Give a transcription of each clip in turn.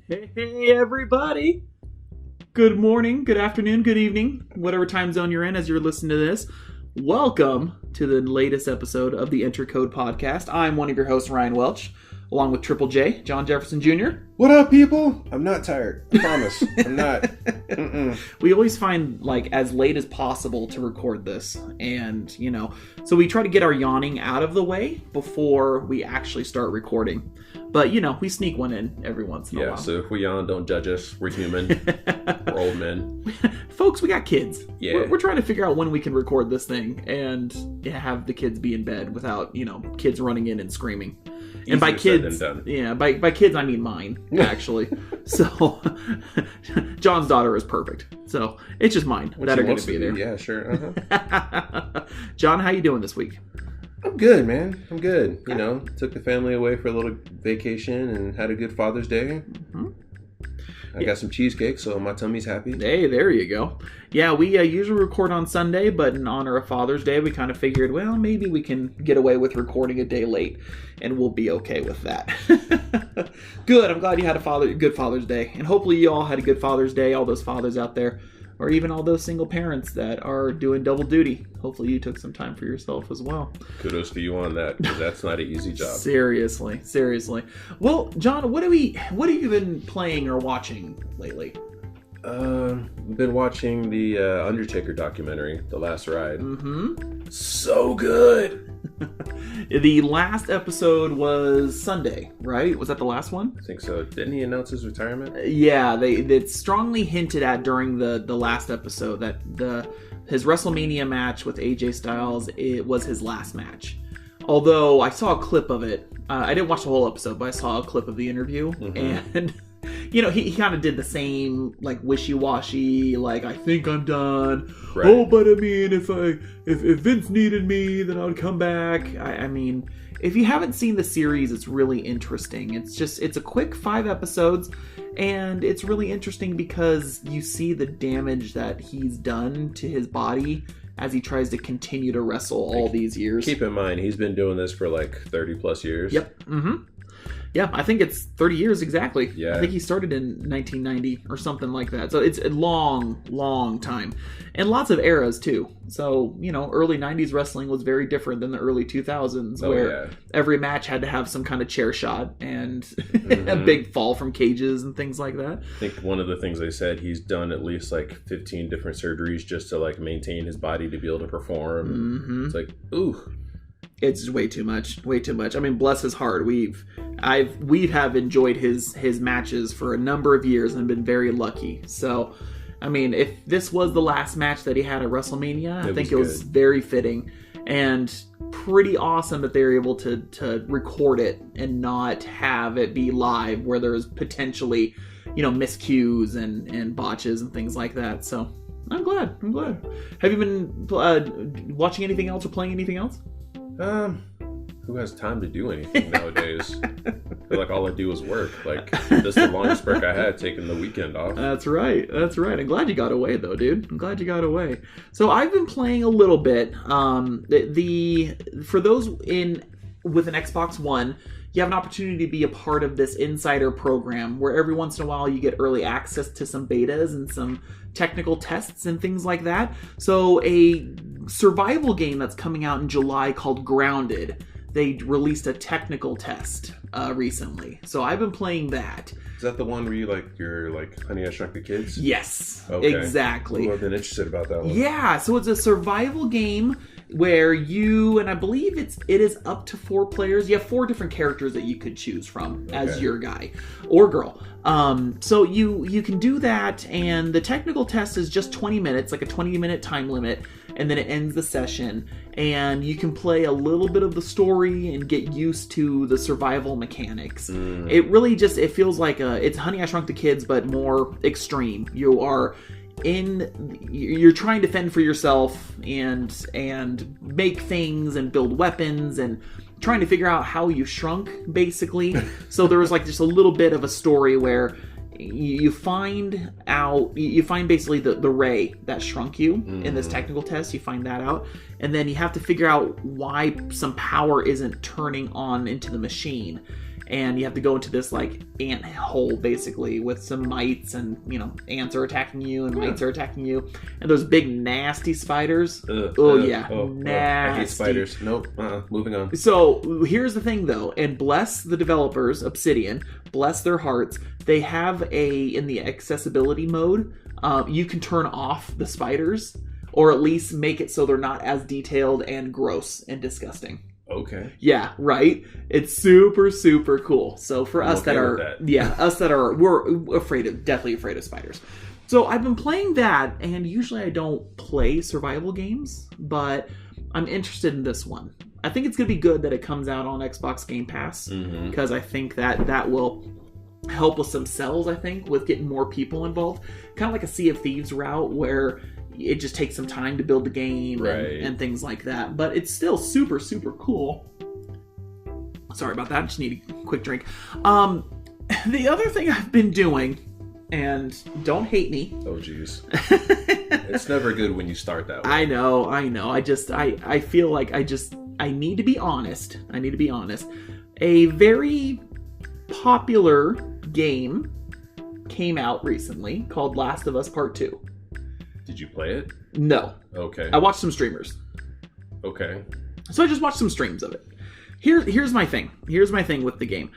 Hey, everybody. Good morning, good afternoon, good evening, whatever time zone you're in as you're listening to this. Welcome to the latest episode of the Enter Code Podcast. I'm one of your hosts, Ryan Welch, along with Triple J, John Jefferson Jr. What up, people? I'm not tired. I promise. I'm not. We always find, as late as possible to record this. And, so we try to get our yawning out of the way before we actually start recording. But, we sneak one in every once in a while. Yeah, so if we yawn, don't judge us. We're human. We're old men. Folks, we got kids. Yeah. We're trying to figure out when we can record this thing and have the kids be in bed without, kids running in and screaming. And by kids, by kids, I mean mine, actually. So, John's daughter is perfect. So, it's just mine that are going to be there. Yeah, sure. Uh-huh. John, how you doing this week? I'm good, man. I'm good. Took the family away for a little vacation and had a good Father's Day. Mm-hmm. I got some cheesecake, so my tummy's happy. Hey, there you go. Yeah, we usually record on Sunday, but in honor of Father's Day, we kind of figured, well, maybe we can get away with recording a day late, and we'll be okay with that. Good. I'm glad you had a good Father's Day, and hopefully you all had a good Father's Day, all those fathers out there, or even all those single parents that are doing double duty. Hopefully you took some time for yourself as well. Kudos to you on that, because that's not an easy job. Seriously. Well, John, what have you been playing or watching lately? We've been watching the Undertaker documentary, The Last Ride. Mm-hmm. So good! The last episode was Sunday, right? Was that the last one? I think so. Didn't he announce his retirement? Yeah, they strongly hinted at during the last episode that his WrestleMania match with AJ Styles, it was his last match. Although I saw a clip of it. I didn't watch the whole episode, but I saw a clip of the interview. Mm-hmm. And he kind of did the same, wishy-washy, I think I'm done. Right. Oh, but I mean, if Vince needed me, then I would come back. I mean, if you haven't seen the series, it's really interesting. It's a quick 5 episodes, and it's really interesting because you see the damage that he's done to his body as he tries to continue to wrestle all these years. Keep in mind, he's been doing this for 30 plus years. Yep. Mm-hmm. Yeah, I think it's 30 years exactly. Yeah. I think he started in 1990 or something like that. So it's a long, long time. And lots of eras, too. So, early 90s wrestling was very different than the early 2000s, where every match had to have some kind of chair shot and a big fall from cages and things like that. I think one of the things they said, he's done at least 15 different surgeries just to maintain his body to be able to perform. Mm-hmm. It's ooh. It's way too much. I mean, bless his heart. We have enjoyed his matches for a number of years and been very lucky. So, I mean, if this was the last match that he had at WrestleMania, I think it was very fitting and pretty awesome that they were able to record it and not have it be live where there's potentially, miscues and botches and things like that. So, I'm glad. Have you been watching anything else or playing anything else? Who has time to do anything nowadays? I feel like all I do is work. This is the longest break I had, taking the weekend off. That's right. I'm glad you got away, though, dude. I'm glad you got away. So I've been playing a little bit. For those with an Xbox One, you have an opportunity to be a part of this insider program where every once in a while you get early access to some betas and some technical tests and things like that. So a survival game that's coming out in July called Grounded, they released a technical test recently. So I've been playing that. Is that the one where you're Honey, I Shrunk the Kids? Yes, okay. Exactly. Ooh, I've been interested about that one. Yeah, so it's a survival game where and I believe it is up to 4 players. You have 4 different characters that you could choose from as your guy or girl. So you can do that, and the technical test is just 20 minutes, a 20-minute time limit, and then it ends the session, and you can play a little bit of the story and get used to the survival mechanics. It really it feels like it's Honey, I Shrunk the Kids, but more extreme. You're trying to fend for yourself and make things and build weapons and trying to figure out how you shrunk, basically. So there was just a little bit of a story where you find basically the ray that shrunk you in this technical test. You find that out, and then you have to figure out why some power isn't turning on into the machine. and you have to go into this like ant hole basically with some mites, and ants are attacking you and mites are attacking you, and those big nasty spiders. Nasty. I hate spiders. Nope. Moving on. So here's the thing though, and bless the developers, Obsidian, bless their hearts, they have in the accessibility mode, you can turn off the spiders, or at least make it so they're not as detailed and gross and disgusting. Okay. Yeah, right? It's super, super cool. So for us okay we're definitely afraid of spiders. So I've been playing that, and usually I don't play survival games, but I'm interested in this one. I think it's going to be good that it comes out on Xbox Game Pass, because I think that will help with some sales, I think, with getting more people involved. Kind of like a Sea of Thieves route, where it just takes some time to build the game and things like that. But it's still super, super cool. Sorry about that. I just need a quick drink. The other thing I've been doing, and don't hate me. Oh, jeez. It's never good when you start that way. I know. I feel like I need to be honest. A very popular game came out recently called Last of Us Part 2. Did you play it? No. Okay. I watched some streamers. Okay. So I just watched some streams of it. Here's my thing. Here's my thing with the game.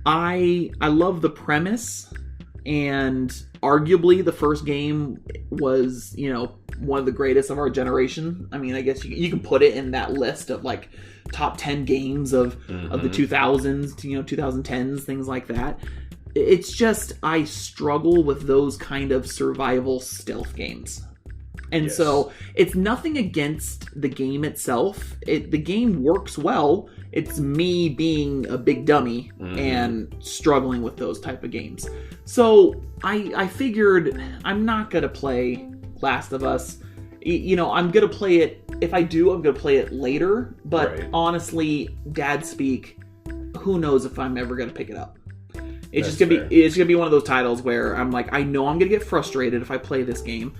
I love the premise, and arguably the first game was, one of the greatest of our generation. I mean, I guess you can put it in that list of like top 10 games of the 2000s to 2010s, things like that. It's just I struggle with those kind of survival stealth games. And so it's nothing against the game itself. The game works well. It's me being a big dummy and struggling with those type of games. So I figured I'm not going to play Last of Us. I'm going to play it. If I do, I'm going to play it later. But honestly, dad speak, who knows if I'm ever going to pick it up. It's gonna be one of those titles where I'm like, I know I'm gonna get frustrated if I play this game.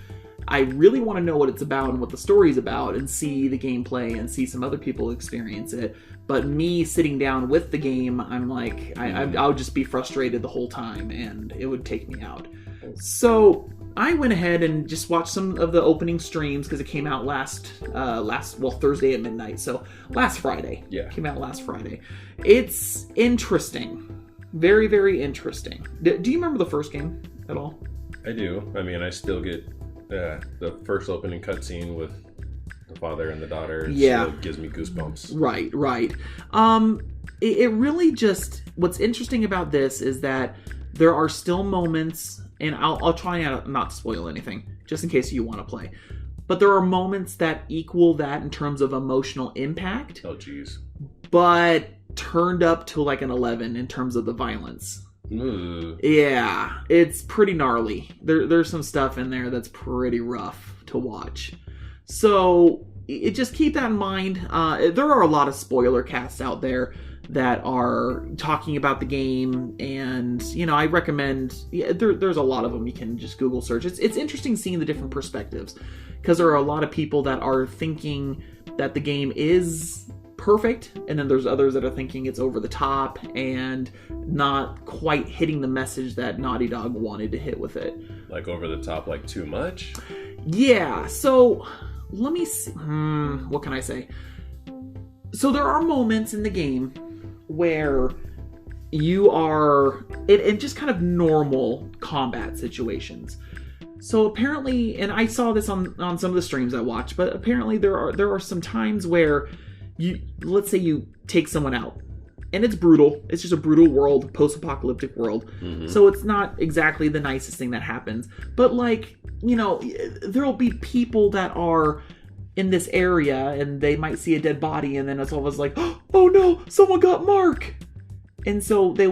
I really want to know what it's about and what the story's about, and see the gameplay and see some other people experience it. But me sitting down with the game, I'm like, I would just be frustrated the whole time, and it would take me out. So I went ahead and just watched some of the opening streams, because it came out Thursday at midnight. So last Friday. Yeah. Came out last Friday. It's interesting. Very, very interesting. Do you remember the first game at all? I do. I mean, I still get the first opening cutscene with the father and the daughter. It still gives me goosebumps. Right. It really just... What's interesting about this is that there are still moments, and I'll try not to spoil anything, just in case you want to play. But there are moments that equal that in terms of emotional impact. Oh, jeez. But turned up to like an 11 in terms of the violence. Ooh. Yeah, it's pretty gnarly. There's some stuff in there that's pretty rough to watch. So just keep that in mind. There are a lot of spoiler casts out there that are talking about the game, and I recommend. There's a lot of them you can just Google search. It's interesting seeing the different perspectives, because there are a lot of people that are thinking that the game is perfect, and then there's others that are thinking it's over the top and not quite hitting the message that Naughty Dog wanted to hit with it. Like over the top, like too much? Yeah, so let me see. What can I say? So there are moments in the game where you are in just kind of normal combat situations. So apparently, and I saw this on some of the streams I watched, but apparently there are some times where let's say you take someone out, and it's brutal. It's just a brutal world, post-apocalyptic world. So it's not exactly the nicest thing that happens. But there'll be people that are in this area, and they might see a dead body, and then it's always like, oh no, someone got Mark. And so they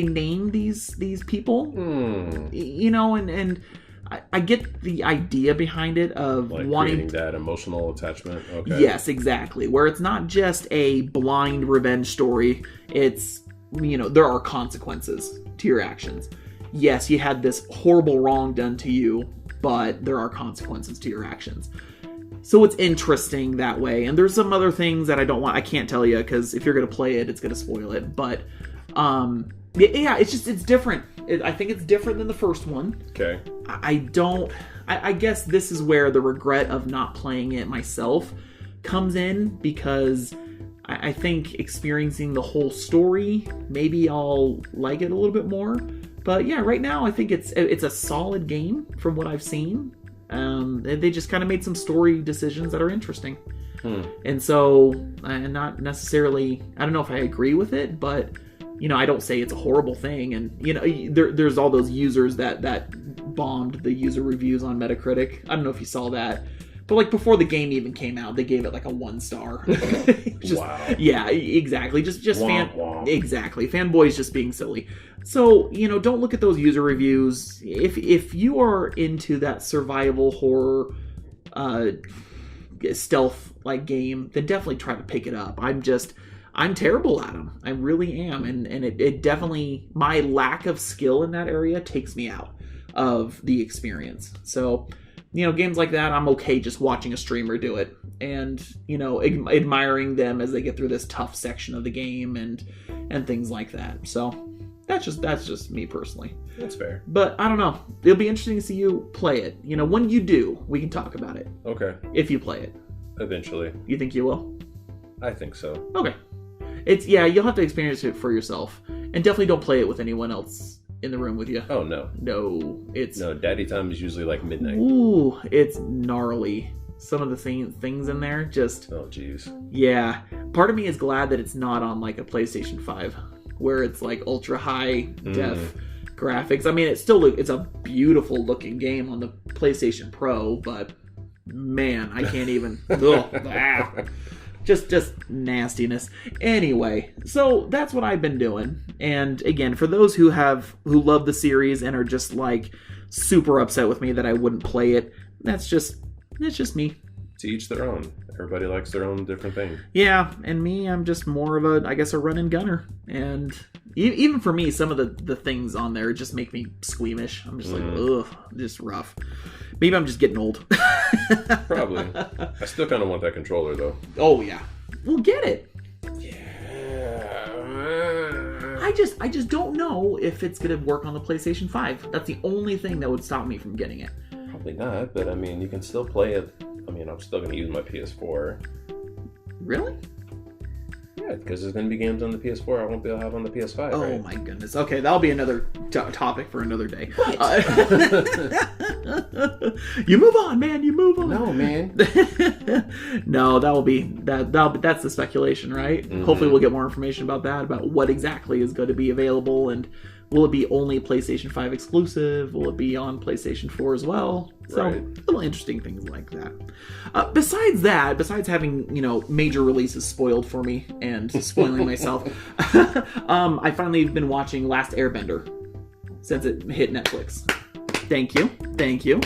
name these people, and I get the idea behind it of wanting creating that emotional attachment. Okay. Yes, exactly. Where it's not just a blind revenge story. It's, there are consequences to your actions. Yes, you had this horrible wrong done to you, but there are consequences to your actions. So it's interesting that way. And there's some other things that I can't tell you, because if you're going to play it, it's going to spoil it. But Yeah, it's different. I think it's different than the first one. Okay. I guess this is where the regret of not playing it myself comes in, because I think experiencing the whole story, maybe I'll like it a little bit more. But yeah, right now I think it's a solid game from what I've seen. They just kind of made some story decisions that are interesting. And so, not necessarily, I don't know if I agree with it, but I don't say it's a horrible thing. And there's all those users that bombed the user reviews on Metacritic. I don't know if you saw that, but like before the game even came out, they gave it like a 1 star. Wow. Yeah, exactly. Just womp, womp. Exactly. Fanboys just being silly. So, don't look at those user reviews. If you are into that survival horror stealth like game, then definitely try to pick it up. I'm terrible at them. I really am. And it definitely, my lack of skill in that area takes me out of the experience. So, games like that, I'm okay just watching a streamer do it and, admiring them as they get through this tough section of the game and things like that. So that's just me personally. That's fair. But I don't know. It'll be interesting to see you play it. When you do, we can talk about it. Okay. If you play it. Eventually. You think you will? I think so. Okay. You'll have to experience it for yourself. And definitely don't play it with anyone else in the room with you. Oh, no. No, daddy time is usually like midnight. Ooh, it's gnarly. Some of the things in there just... Oh, jeez. Yeah. Part of me is glad that it's not on like a PlayStation 5, where it's like ultra high def graphics. I mean, it's a beautiful looking game on the PlayStation Pro, but man, I can't even... Just nastiness. Anyway, so that's what I've been doing. And again, for those who love the series and are just like super upset with me that I wouldn't play it, it's just me. To each their own. Everybody likes their own different thing. Yeah, and me, I'm just more of a run and gunner. And even for me, some of the things on there just make me squeamish. I'm just like, ugh, just rough. Maybe I'm just getting old. Probably. I still kind of want that controller, though. Oh, yeah. Well, get it. Yeah. I just don't know if it's going to work on the PlayStation 5. That's the only thing that would stop me from getting it. Probably not, but I mean, you can still play it. I mean, I'm still going to use my PS4. Really? Yeah, because there's going to be games on the PS4 I won't be able to have on the PS5. Oh, right? my goodness. Okay, that'll be another topic for another day. You move on, man. You move on. No, man. No, that's the speculation, right? Mm-hmm. Hopefully we'll get more information about that, about what exactly is going to be available, and will it be only PlayStation 5 exclusive? Will it be on PlayStation 4 as well? So, right. Little interesting things like that. Besides having, major releases spoiled for me and spoiling myself, I finally have been watching Last Airbender since it hit Netflix. Thank you.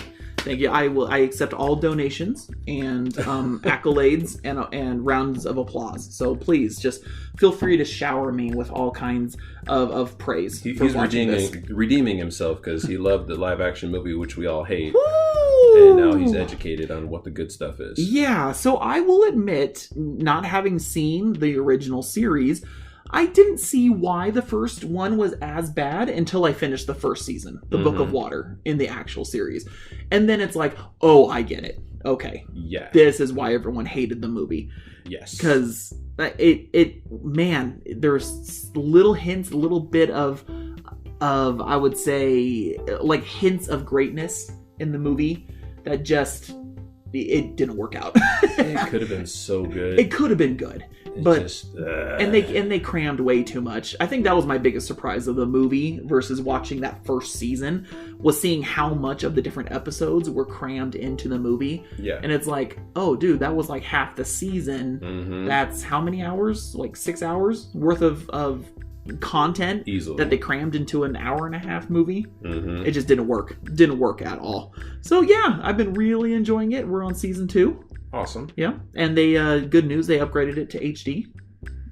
I accept all donations and accolades and rounds of applause. So please just feel free to shower me with all kinds of praise. He's redeeming himself because he loved the live action movie, which we all hate. Woo! And now he's educated on what the good stuff is. Yeah, so I will admit, not having seen the original series, I didn't see why the first one was as bad until I finished the first season, The Book of Water, in the actual series. And then it's like, oh, I get it. Okay. Yeah. This is why everyone hated the movie. Yes. Because there's little hints, a little bit of I would say, like hints of greatness in the movie that just, it didn't work out. It could have been so good. It could have been good. And they crammed way too much. I think that was my biggest surprise of the movie versus watching that first season, was seeing how much of the different episodes were crammed into the movie. Yeah. And it's like, oh dude, that was like half the season. Mm-hmm. That's how many hours? Like 6 hours worth of content easily that they crammed into an hour and a half movie. Mm-hmm. It just didn't work at all. So yeah, I've been really enjoying it. We're on season 2. Awesome. Yeah, and they good news, they upgraded it to HD,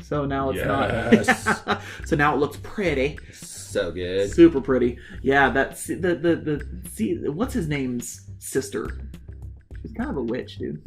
so now it's not. So now it looks pretty. So good. Super pretty. Yeah, that's the what's his name's sister. She's kind of a witch, dude.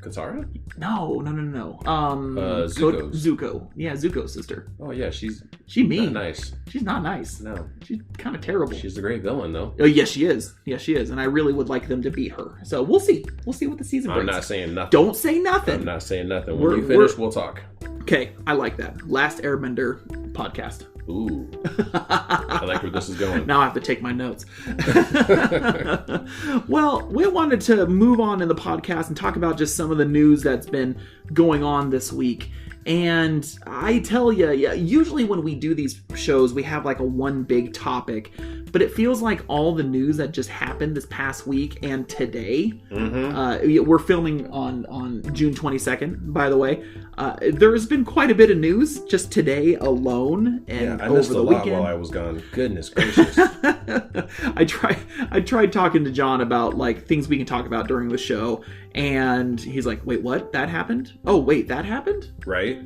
Katara? No. Zuko's. Zuko. Yeah, Zuko's sister. Oh yeah, she's mean. not nice. She's not nice. No. She's kind of terrible. She's a great villain, though. Oh, yes, she is. Yes, she is. And I really would like them to beat her. So we'll see. We'll see what the season brings. I'm not saying nothing. Don't say nothing. I'm not saying nothing. When you finish, we'll talk. Okay, I like that. Last Airbender podcast. Ooh. I like where this is going. Now I have to take my notes. Well, we wanted to move on in the podcast and talk about just some of the news that's been going on this week. And I tell you, usually when we do these shows, we have like a one big topic, but it feels like all the news that just happened this past week and today, we're filming on June 22nd, by the way. There's been quite a bit of news just today alone and I missed over the a lot weekend. while I was gone. Goodness gracious. I tried talking to John about like things we can talk about during the show, and he's like, "Wait, what? That happened? Oh, wait, that happened?" Right?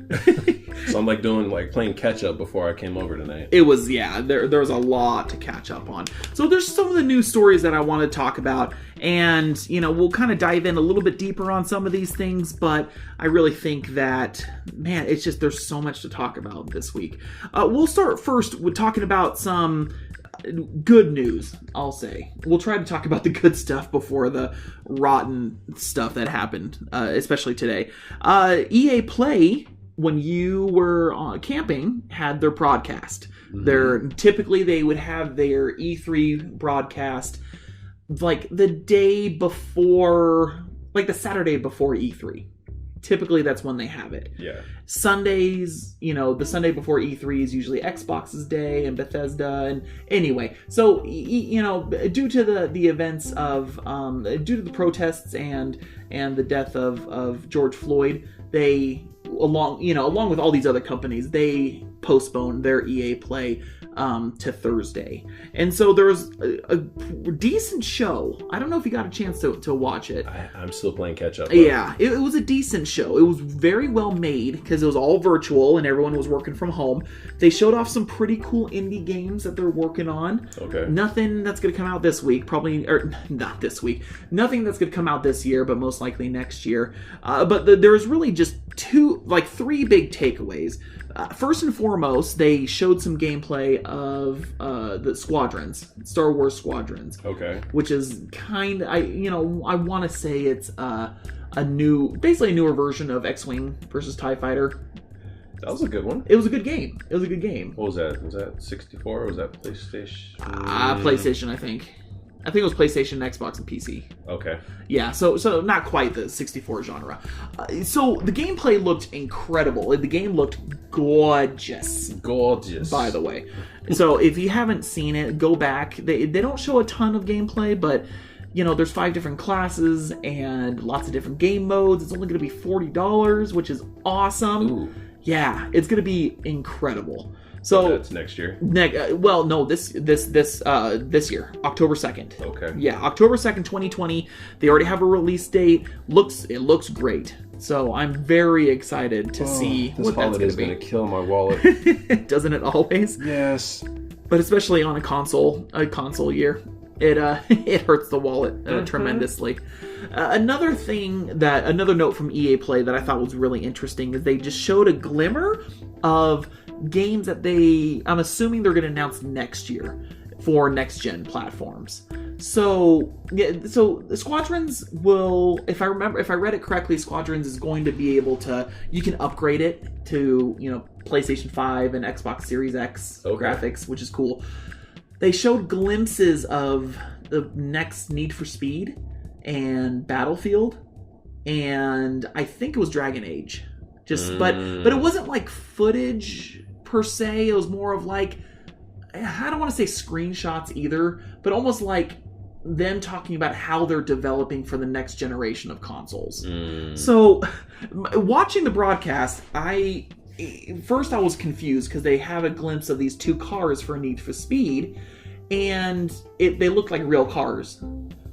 So I'm playing catch up before I came over tonight. It was, there's a lot to catch up on. So there's some of the news stories that I want to talk about, and we'll kind of dive in a little bit deeper on some of these things, but I really think that, man, it's just, there's so much to talk about this week. We'll start first with talking about some good news, I'll say. We'll try to talk about the good stuff before the rotten stuff that happened, especially today. EA Play, when you were camping, had their broadcast. Typically they would have their E3 broadcast like the day before, like the Saturday before E3. Typically that's when they have it. Yeah. Sundays, the Sunday before E3 is usually Xbox's day and Bethesda. And anyway, so, due to the events of, due to the protests and the death of George Floyd, they, along with all these other companies, they postponed their EA Play to Thursday. And so there was a decent show. I don't know if you got a chance to watch it. I'm still playing catch up. Yeah, it was a decent show. It was very well made because it was all virtual and everyone was working from home. They showed off some pretty cool indie games that they're working on. Okay. Nothing that's going to come out this week, probably, or not this week. Nothing that's going to come out this year, but most likely next year. But there's really just three big takeaways. First and foremost, they showed some gameplay of the Squadrons, Star Wars Squadrons. Okay. Which is I want to say it's basically a newer version of X-Wing versus TIE Fighter. That was a good one. It was a good game. What was that? Was that 64 or was that PlayStation? PlayStation, I think. I think it was PlayStation, Xbox, and PC. Okay. Yeah, so not quite the 64 genre. So the gameplay looked incredible. The game looked gorgeous. Gorgeous. By the way. So if you haven't seen it, go back. They don't show a ton of gameplay, but there's 5 different classes and lots of different game modes. It's only going to be $40, which is awesome. Ooh. Yeah, it's going to be incredible. So that's next year. This year, October 2nd. Okay. Yeah, October 2nd, 2020. They already have a release date. It looks great. So I'm very excited to see what that's going to be. This holiday is going to kill my wallet. Doesn't it always? Yes. But especially on a console year, it hurts the wallet tremendously. Another note from EA Play that I thought was really interesting is they just showed a glimmer of games that I'm assuming they're going to announce next year for next-gen platforms. So the Squadrons will, if I read it correctly, Squadrons is going to be able to, you can upgrade it to, PlayStation 5 and Xbox Series X graphics, which is cool. They showed glimpses of the next Need for Speed and Battlefield, and I think it was Dragon Age. But it wasn't like footage per se. It was more of like, I don't want to say screenshots either, but almost like them talking about how they're developing for the next generation of consoles. So watching the broadcast, first I was confused because they have a glimpse of these 2 cars for Need for Speed, and they look like real cars.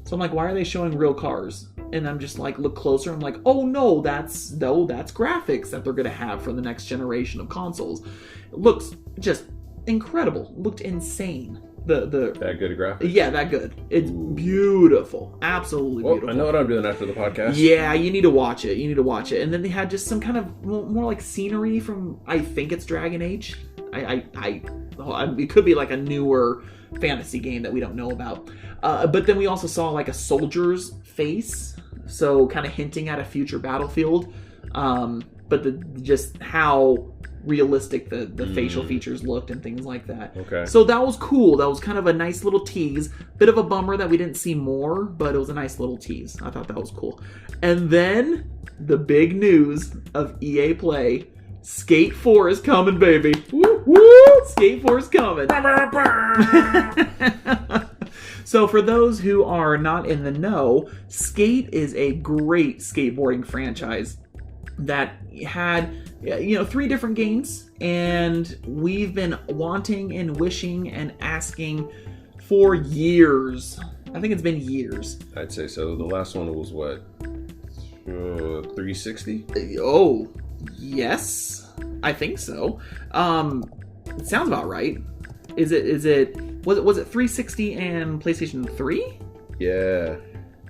So I'm like, why are they showing real cars? And I'm just like, look closer. I'm like, oh no, that's graphics that they're going to have for the next generation of consoles. It looks just incredible. It looked insane. That good graphics? Yeah, that good. It's beautiful. Absolutely beautiful. I know what I'm doing after the podcast. Yeah, you need to watch it. And then they had just some kind of more like scenery from, I think it's Dragon Age. It could be like a newer fantasy game that we don't know about. But then we also saw like a soldier's face, so kind of hinting at a future battlefield. But just how realistic the facial features looked and things like that. Okay. So that was cool. That was kind of a nice little tease. Bit of a bummer that we didn't see more, but it was a nice little tease. I thought that was cool. And then the big news of EA Play. Skate 4 is coming, baby. Woo, woo! Skate 4 is coming. So for those who are not in the know, Skate is a great skateboarding franchise that had 3 different games, and we've been wanting and wishing and asking for years. I think it's been years. I'd say so. The last one was what? 360? Oh, yes. I think so. It sounds about right. Was it 360 and PlayStation 3? Yeah.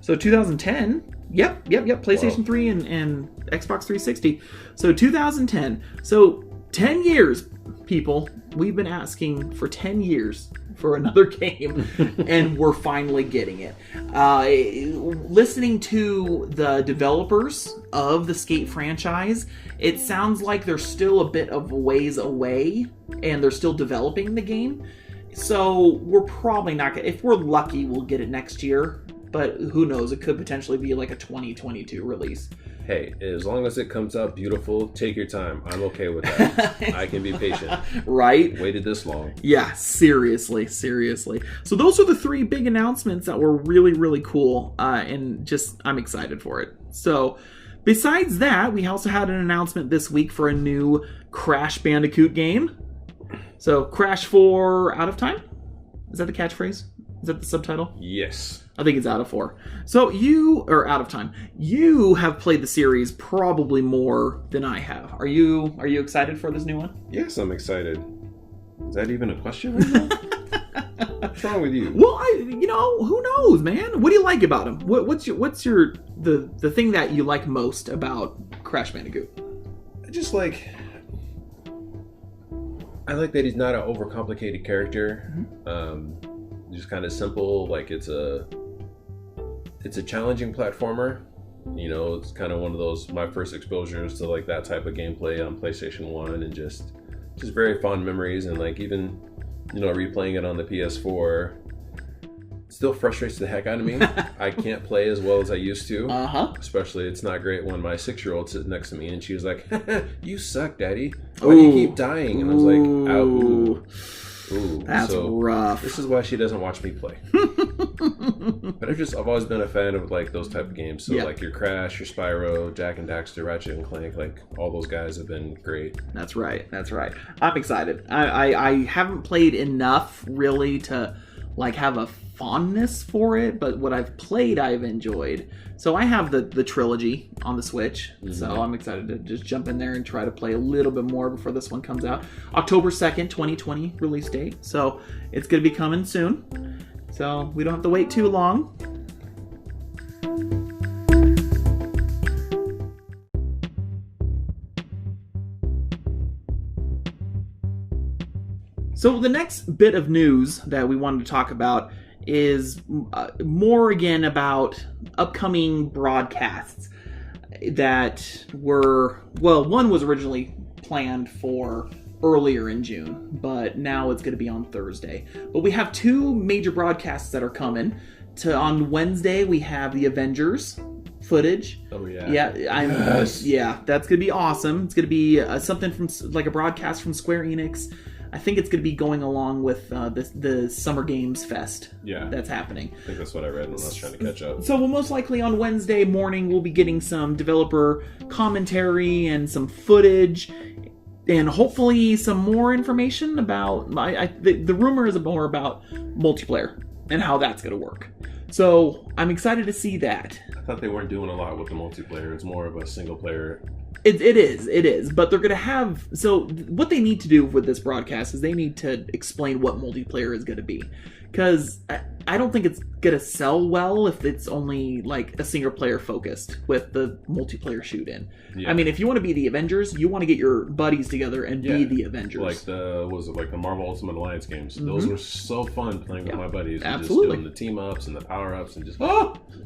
So 2010. Yep. PlayStation 3 and Xbox 360. So 2010. So 10 years, people. We've been asking for 10 years for another game, and we're finally getting it. Listening to the developers of the Skate franchise, it sounds like they're still a bit of ways away, and they're still developing the game. So we're probably not gonna, if we're lucky, we'll get it next year. But who knows? It could potentially be like a 2022 release. Hey, as long as it comes out beautiful, take your time. I'm okay with that. I can be patient. Right? Waited this long. Yeah, seriously. So those are the 3 big announcements that were really, really cool. And just, I'm excited for it. So besides that, we also had an announcement this week for a new Crash Bandicoot game. So Crash 4 Out of Time? Is that the catchphrase? Is that the subtitle? Yes. I think it's Out of 4. So Out of Time. You have played the series probably more than I have. Are you excited for this new one? Yes, I'm excited. Is that even a question right now? What's wrong with you? Well, who knows, man? What do you like about him? What's the thing that you like most about Crash Bandicoot? I like that he's not an overcomplicated character. Just kind of simple. Like it's a challenging platformer. It's kind of one of those my first exposures to like that type of gameplay on PlayStation 1, and just very fond memories. And like even replaying it on the PS4 still frustrates the heck out of me. I can't play as well as I used to. Especially it's not great when my 6-year-old sits next to me and she was like, "You suck, Daddy. Why do you keep dying?" And I was like, "Ow." Ooh, that's rough. This is why she doesn't watch me play. But I've always been a fan of like those type of games. So like your Crash, your Spyro, Jack and Daxter, Ratchet and Clank, like all those guys have been great. That's right. I'm excited. I haven't played enough really to like have a fondness for it, but what I've played I've enjoyed. So I have the trilogy on the Switch, so I'm excited to just jump in there and try to play a little bit more before this one comes out. October 2nd, 2020 release date, so it's going to be coming soon. So we don't have to wait too long. So the next bit of news that we wanted to talk about is more again about upcoming broadcasts that were, one was originally planned for earlier in June, but now it's going to be on Thursday. But we have 2 major broadcasts that are coming. On Wednesday, we have the Avengers footage. Oh yeah. Yeah, that's going to be awesome. It's going to be something from like a broadcast from Square Enix. I think it's going to be going along with the Summer Games Fest that's happening. I think that's what I read when I was trying to catch up. So we'll most likely on Wednesday morning, we'll be getting some developer commentary and some footage, and hopefully some more information about... the rumor is more about multiplayer and how that's going to work. So I'm excited to see that. I thought they weren't doing a lot with the multiplayer. It's more of a single player It is. But they're going to have... So what they need to do with this broadcast is they need to explain what multiplayer is going to be. Because I don't think it's going to sell well if it's only like a single player focused with the multiplayer shoot in. Yeah. I mean, if you want to be the Avengers, you want to get your buddies together and be the Avengers. Like the Marvel Ultimate Alliance games. Mm-hmm. Those were so fun playing with my buddies. Absolutely. Just doing the team ups and the power ups and just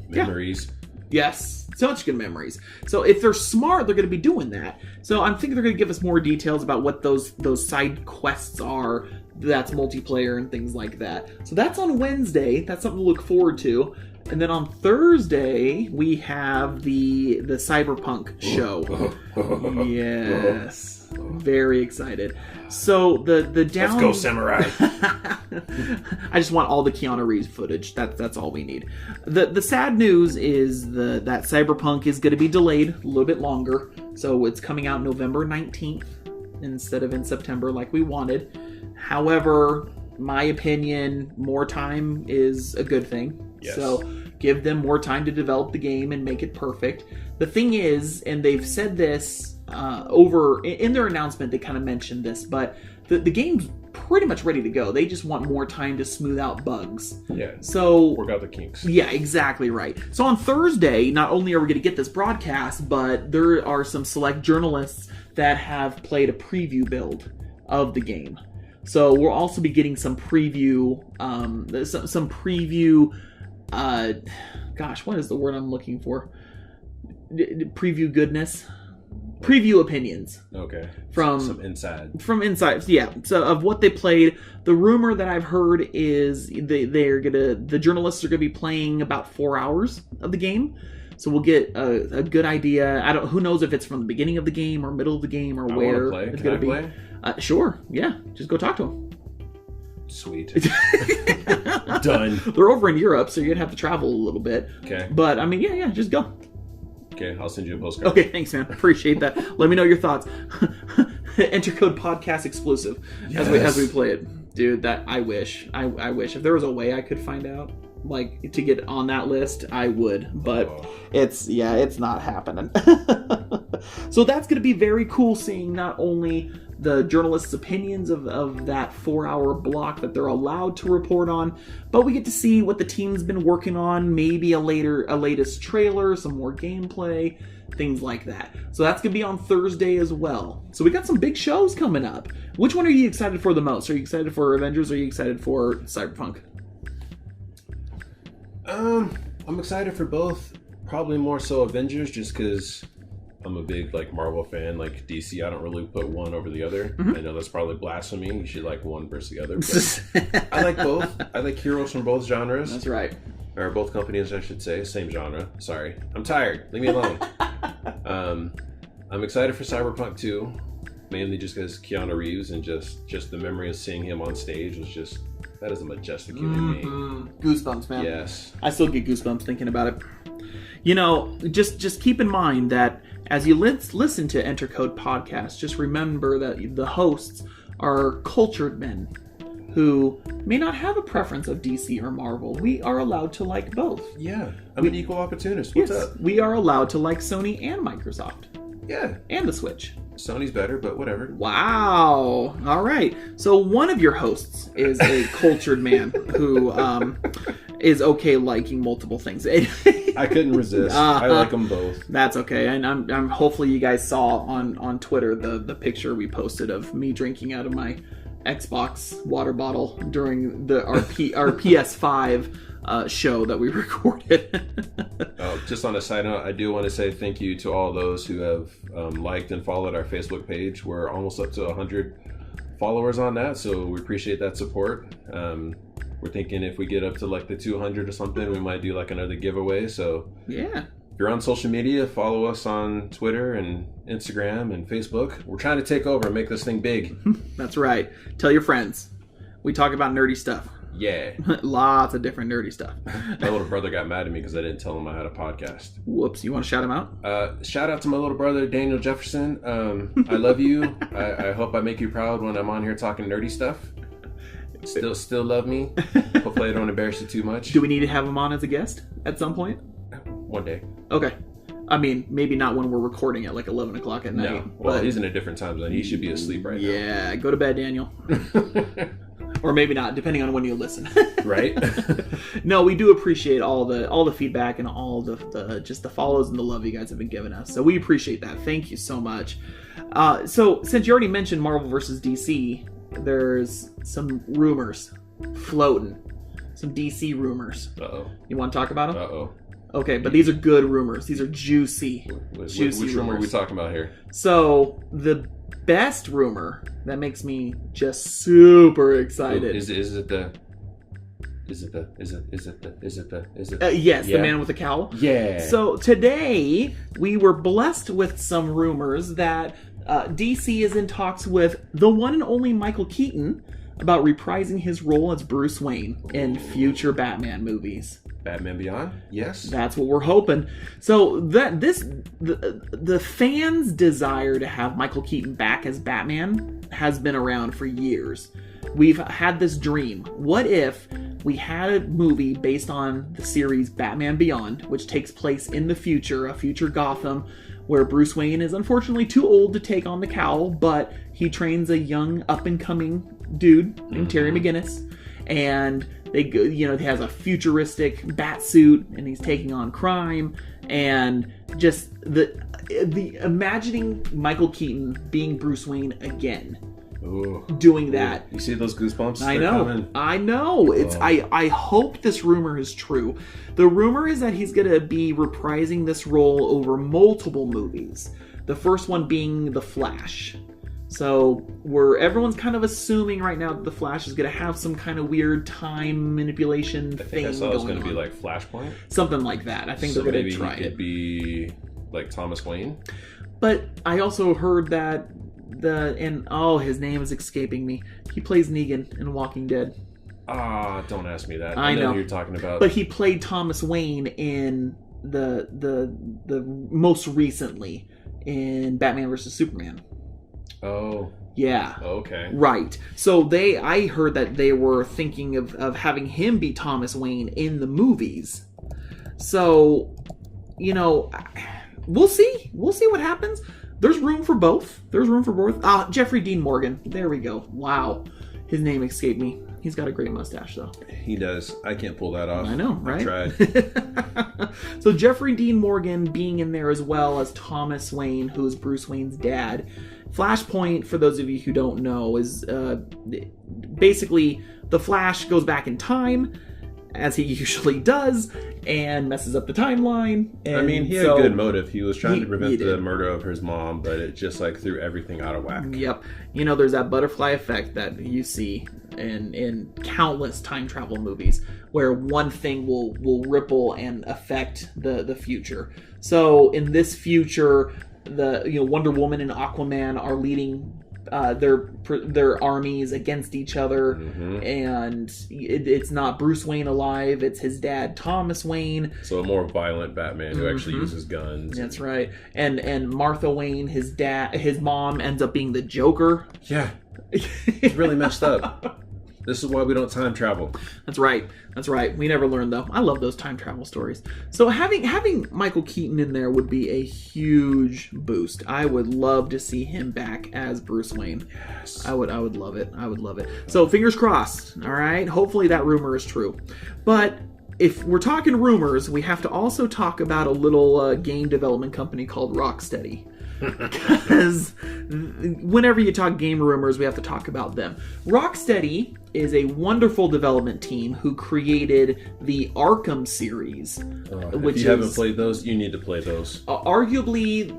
memories. Yes, such good memories. So if they're smart, they're going to be doing that. So I'm thinking they're going to give us more details about what those side quests are. That's multiplayer and things like that. So that's on Wednesday. That's something to look forward to. And then on Thursday, we have the Cyberpunk show. Yes. Very excited. So the down... Let's go, Samurai. I just want all the Keanu Reeves footage. That's all we need. The sad news is that Cyberpunk is going to be delayed a little bit longer. So it's coming out November 19th instead of in September like we wanted. However, my opinion, more time is a good thing. Yes. So give them more time to develop the game and make it perfect. The thing is, and they've said this over in their announcement, they kind of mentioned this, but the game's pretty much ready to go. They just want more time to smooth out bugs. Yeah. So work out the kinks. Yeah, exactly right. So on Thursday, not only are we going to get this broadcast, but there are some select journalists that have played a preview build of the game. So we'll also be getting some preview, some preview. Gosh, what is the word I'm looking for? Preview goodness. Preview opinions. Okay. From inside. Yeah. So of what they played, the rumor that I've heard is the journalists are gonna be playing about 4 hours of the game. So we'll get a good idea. Who knows if it's from the beginning of the game or middle of the game or where it's gonna be. Play? Sure. Yeah. Just go talk to them. Sweet. Done. They're over in Europe, so you're gonna have to travel a little bit. Okay. But I mean, yeah, just go. Okay, I'll send you a postcard. Okay, thanks, man. Appreciate that. Let me know your thoughts. Enter code podcast exclusive as we play it, dude. That I wish if there was a way I could find out, like, to get on that list, I would. But it's not happening. So that's going to be very cool, seeing not only the journalists' opinions of that 4-hour block that they're allowed to report on, but we get to see what the team's been working on, maybe a latest trailer, some more gameplay, things like that. So that's going to be on Thursday as well. So we got some big shows coming up. Which one are you excited for the most? Are you excited for Avengers, or are you excited for Cyberpunk? I'm excited for both. Probably more so Avengers, just because I'm a big Marvel fan. Like DC, I don't really put one over the other. Mm-hmm. I know that's probably blasphemy. You should like one versus the other. But I like both. I like heroes from both genres. That's right. Or both companies, I should say. Same genre. Sorry. I'm tired. Leave me alone. I'm excited for Cyberpunk 2. Mainly just because Keanu Reeves and just the memory of seeing him on stage was just... That is a majestic human being. Goosebumps, man. Yes. I still get goosebumps thinking about it. You know, just keep in mind that as you listen to Enter Code Podcast, just remember that the hosts are cultured men who may not have a preference of DC or Marvel. We are allowed to like both. Yeah. I'm an equal opportunist. What's up? We are allowed to like Sony and Microsoft. Yeah. And the Switch. Sony's better, but whatever. Wow. All right. So one of your hosts is a cultured man who is okay liking multiple things. I couldn't resist. I like them both. That's okay. And I'm hopefully you guys saw on Twitter the picture we posted of me drinking out of my Xbox water bottle during our PS5 show that we recorded. Just on a side note, I do want to say thank you to all those who have liked and followed our Facebook page. We're almost up to 100 followers on that, so we appreciate that support. We're thinking if we get up to the 200 or something, we might do another giveaway. So yeah, if you're on social media, follow us on Twitter and Instagram and Facebook. We're trying to take over and make this thing big. That's right. Tell your friends. We talk about nerdy stuff. Yeah. Lots of different nerdy stuff. My little brother got mad at me because I didn't tell him I had a podcast. Whoops. You want to shout him out? Shout out to my little brother, Daniel Jefferson. I love you. I hope I make you proud when I'm on here talking nerdy stuff. Still love me. Hopefully I don't embarrass you too much. Do we need to have him on as a guest at some point? One day. Okay. I mean, maybe not when we're recording at like 11 o'clock at night. No. Well, he's in a different time zone. He should be asleep right now. Yeah, go to bed, Daniel. Or maybe not, depending on when you listen. Right? No, we do appreciate all the feedback and all the just the follows and the love you guys have been giving us. So we appreciate that. Thank you so much. So since you already mentioned Marvel vs. DC, there's some rumors floating. Some DC rumors. Uh-oh. You want to talk about them? Uh-oh. Okay, but these are good rumors. These are juicy. Which rumor are we talking about here? So the best rumor that makes me just super excited. Is it the yes, yeah. The man with the cowl. Yeah. So today we were blessed with some rumors that DC is in talks with the one and only Michael Keaton about reprising his role as Bruce Wayne in future Batman movies. Batman Beyond? Yes. That's what we're hoping. So the fans' desire to have Michael Keaton back as Batman has been around for years. We've had this dream. What if we had a movie based on the series Batman Beyond, which takes place in the future, a future Gotham, where Bruce Wayne is unfortunately too old to take on the cowl, but he trains a young up-and-coming dude named Terry McGinnis, and they go, he has a futuristic bat suit, and he's taking on crime, and just the imagining Michael Keaton being Bruce Wayne again. Ooh. Doing that. You see those goosebumps? I know. It's I hope this rumor is true. The rumor is that he's going to be reprising this role over multiple movies. The first one being The Flash. So everyone's kind of assuming right now that The Flash is going to have some kind of weird time manipulation thing. I saw it was going to be like Flashpoint. Something like that. I think they're going to try it. Maybe he could be like Thomas Wayne. But I also heard that his name is escaping me. He plays Negan in Walking Dead. Don't ask me that. I know who you're talking about. But he played Thomas Wayne in the most recently in Batman vs. Superman. Oh. Yeah. Okay. Right. So I heard that they were thinking of having him be Thomas Wayne in the movies. So, we'll see. We'll see what happens. There's room for both. Jeffrey Dean Morgan. There we go. Wow. His name escaped me. He's got a great mustache, though. He does. I can't pull that off. I know, right? I tried. So Jeffrey Dean Morgan being in there as well as Thomas Wayne, who is Bruce Wayne's dad. Flashpoint, for those of you who don't know, is basically the Flash goes back in time, as he usually does, and messes up the timeline. And he had a good motive. He was trying to prevent the murder of his mom, but it just threw everything out of whack. Yep. There's that butterfly effect that you see in countless time travel movies, where one thing will ripple and affect the future. So in this future, the Wonder Woman and Aquaman are leading their armies against each other, and it's not Bruce Wayne alive, it's his dad Thomas Wayne. So a more violent Batman who actually uses guns. That's right. And Martha Wayne, his mom, ends up being the Joker. Yeah. It's really messed up. This is why we don't time travel. That's right. We never learned, though. I love those time travel stories. So having Michael Keaton in there would be a huge boost. I would love to see him back as Bruce Wayne. Yes. I would love it. So fingers crossed. All right. Hopefully that rumor is true. But if we're talking rumors, we have to also talk about a little game development company called Rocksteady. Because whenever you talk game rumors, we have to talk about them. Rocksteady is a wonderful development team who created the Arkham series. If you haven't played those, you need to play those. Arguably,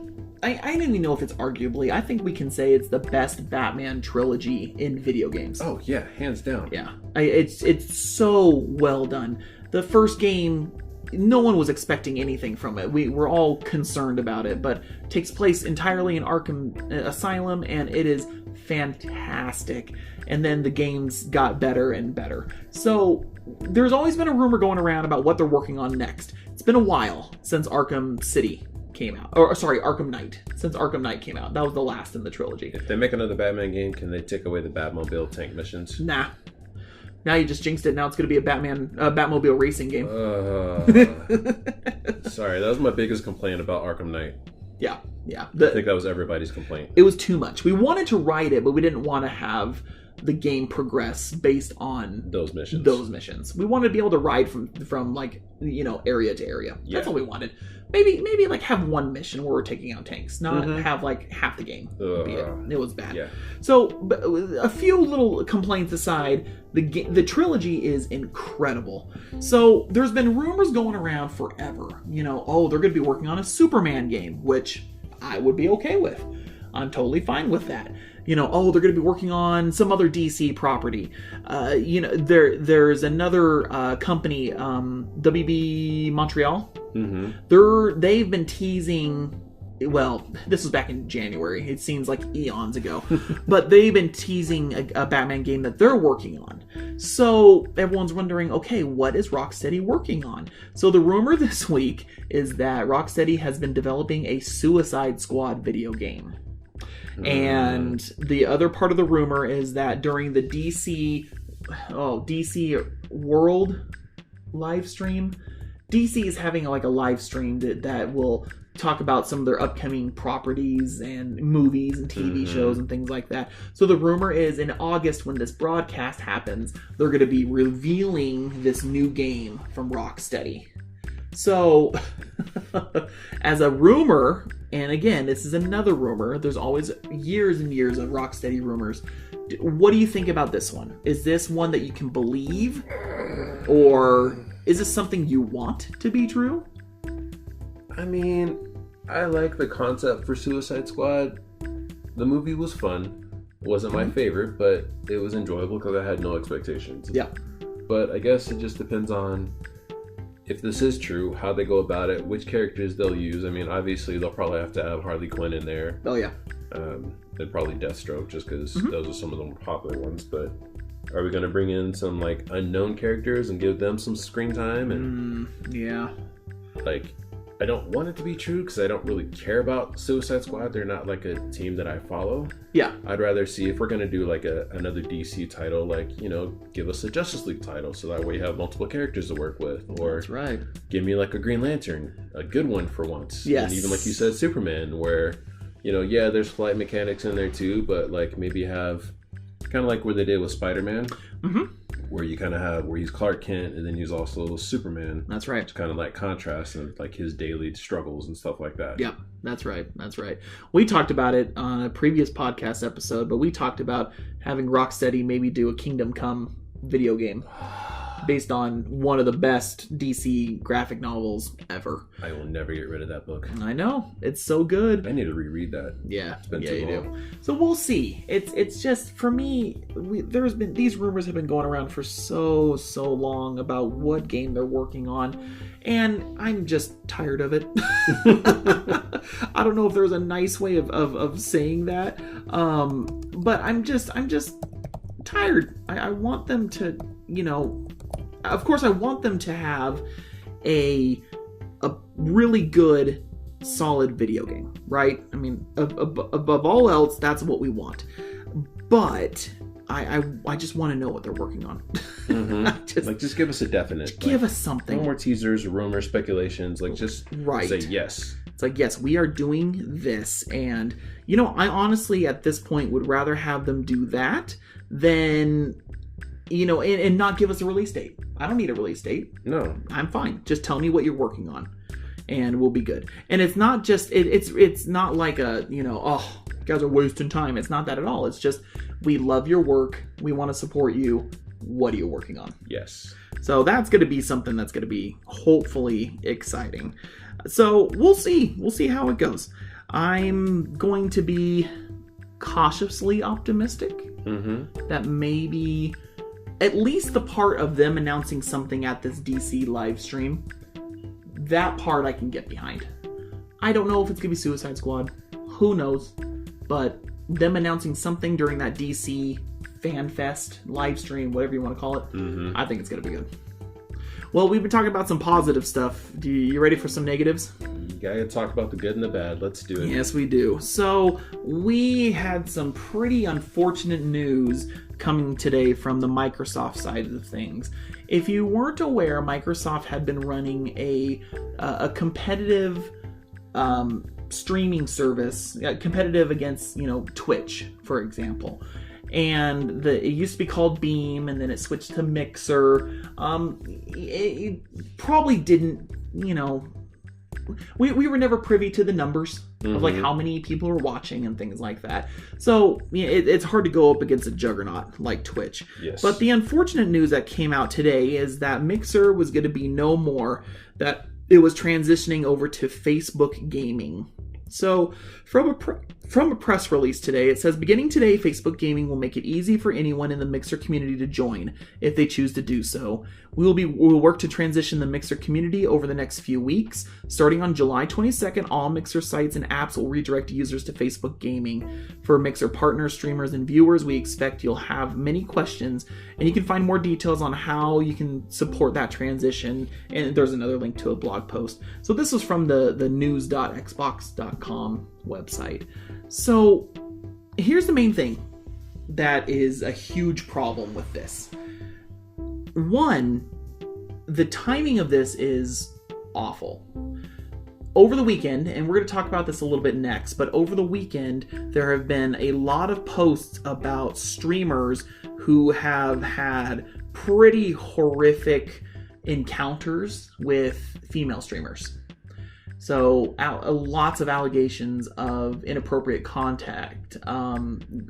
I don't even know if it's arguably. I think we can say it's the best Batman trilogy in video games. Oh yeah, hands down. Yeah, it's so well done. The first game, no one was expecting anything from it. We were all concerned about it, but it takes place entirely in Arkham Asylum, and it is fantastic. And then the games got better and better. So there's always been a rumor going around about what they're working on next. It's been a while since Arkham City came out. Arkham Knight. Since Arkham Knight came out. That was the last in the trilogy. If they make another Batman game, can they take away the Batmobile tank missions? Nah. Now you just jinxed it. Now it's going to be a Batmobile racing game. Sorry, that was my biggest complaint about Arkham Knight. Yeah. I think that was everybody's complaint. It was too much. We wanted to write it, but we didn't want to have the game progress based on those missions. We wanted to be able to ride from like, area to area. Yeah. That's all we wanted. Maybe like have one mission where we're taking out tanks, not have like half the game. It was bad. Yeah. So, but a few little complaints aside, the trilogy is incredible. So there's been rumors going around forever. They're going to be working on a Superman game, which I would be okay with. I'm totally fine with that. They're going to be working on some other DC property. There's another company, WB Montreal. Mm-hmm. They've been teasing. Well, this was back in January. It seems like eons ago. But they've been teasing a Batman game that they're working on. So everyone's wondering, okay, what is Rocksteady working on? So the rumor this week is that Rocksteady has been developing a Suicide Squad video game. And the other part of the rumor is that during the DC World live stream, DC is having like a live stream that will talk about some of their upcoming properties and movies and TV shows and things like that. So the rumor is in August, when this broadcast happens, they're going to be revealing this new game from Rocksteady. So, as a rumor, and again, this is another rumor, there's always years and years of Rocksteady rumors. What do you think about this one? Is this one that you can believe? Or is this something you want to be true? I mean, I like the concept for Suicide Squad. The movie was fun. It wasn't my favorite, but it was enjoyable because I had no expectations. Yeah. But I guess it just depends on, if this is true, how they go about it, which characters they'll use. I mean, obviously, they'll probably have to have Harley Quinn in there. Oh, yeah. And probably Deathstroke, just because those are some of the more popular ones. But are we going to bring in some, like, unknown characters and give them some screen time? And yeah. Like, I don't want it to be true because I don't really care about Suicide Squad. They're not, like, a team that I follow. Yeah. I'd rather see, if we're going to do, like, another DC title, like, give us a Justice League title so that way you have multiple characters to work with. Or That's right. Give me, like, a Green Lantern, a good one for once. Yes. And even, like you said, Superman, where, there's flight mechanics in there too, but, like, maybe have kind of like what they did with Spider-Man. Where you kind of have, where he's Clark Kent and then he's also Superman. That's right. To kind of like contrast and like his daily struggles and stuff like that. Yeah, that's right. We talked about it on a previous podcast episode, but we talked about having Rocksteady maybe do a Kingdom Come video game based on one of the best DC graphic novels ever. I will never get rid of that book. I know. It's so good. I need to reread that. Yeah. It's been too long. Do. So we'll see. It's just, for me, these rumors have been going around for so long about what game they're working on, and I'm just tired of it. I don't know if there's a nice way of saying that, but I'm just tired. I want them to, of course I want them to have a really good, solid video game, right? I mean, above all else, that's what we want. But I just want to know what they're working on. Just give us a definite. Give us something. No more teasers, rumors, speculations. Like, just say yes. It's like, yes, we are doing this. And, I honestly, at this point, would rather have them do that than, and not give us a release date. I don't need a release date. No. I'm fine. Just tell me what you're working on, and we'll be good. And it's not just, it's not like a, you guys are wasting time. It's not that at all. It's just, we love your work. We want to support you. What are you working on? Yes. So that's going to be something that's going to be hopefully exciting. So we'll see. We'll see how it goes. I'm going to be cautiously optimistic that maybe at least the part of them announcing something at this DC live stream, that part I can get behind. I don't know if it's going to be Suicide Squad. Who knows? But them announcing something during that DC Fan Fest live stream, whatever you want to call it, I think it's going to be good. Well, we've been talking about some positive stuff. You ready for some negatives? You gotta talk about the good and the bad. Let's do it. Yes, we do. So we had some pretty unfortunate news coming today from the Microsoft side of things. If you weren't aware, Microsoft had been running a competitive streaming service, competitive against, Twitch, for example. And it used to be called Beam, and then it switched to Mixer. It probably didn't, we were never privy to the numbers of like how many people are watching and things like that. So it's hard to go up against a juggernaut like Twitch. Yes. But the unfortunate news that came out today is that Mixer was going to be no more, that it was transitioning over to Facebook Gaming. So from a press release today, it says, beginning today, Facebook Gaming will make it easy for anyone in the Mixer community to join if they choose to do so. We will work to transition the Mixer community over the next few weeks. Starting on July 22nd, all Mixer sites and apps will redirect users to Facebook Gaming. For Mixer partners, streamers, and viewers, we expect you'll have many questions, and you can find more details on how you can support that transition. And there's another link to a blog post. So this was from the news.xbox.com website. So here's the main thing that is a huge problem with this. One, the timing of this is awful. Over the weekend, and we're going to talk about this a little bit next, but over the weekend, there have been a lot of posts about streamers who have had pretty horrific encounters with female streamers. So lots of allegations of inappropriate contact,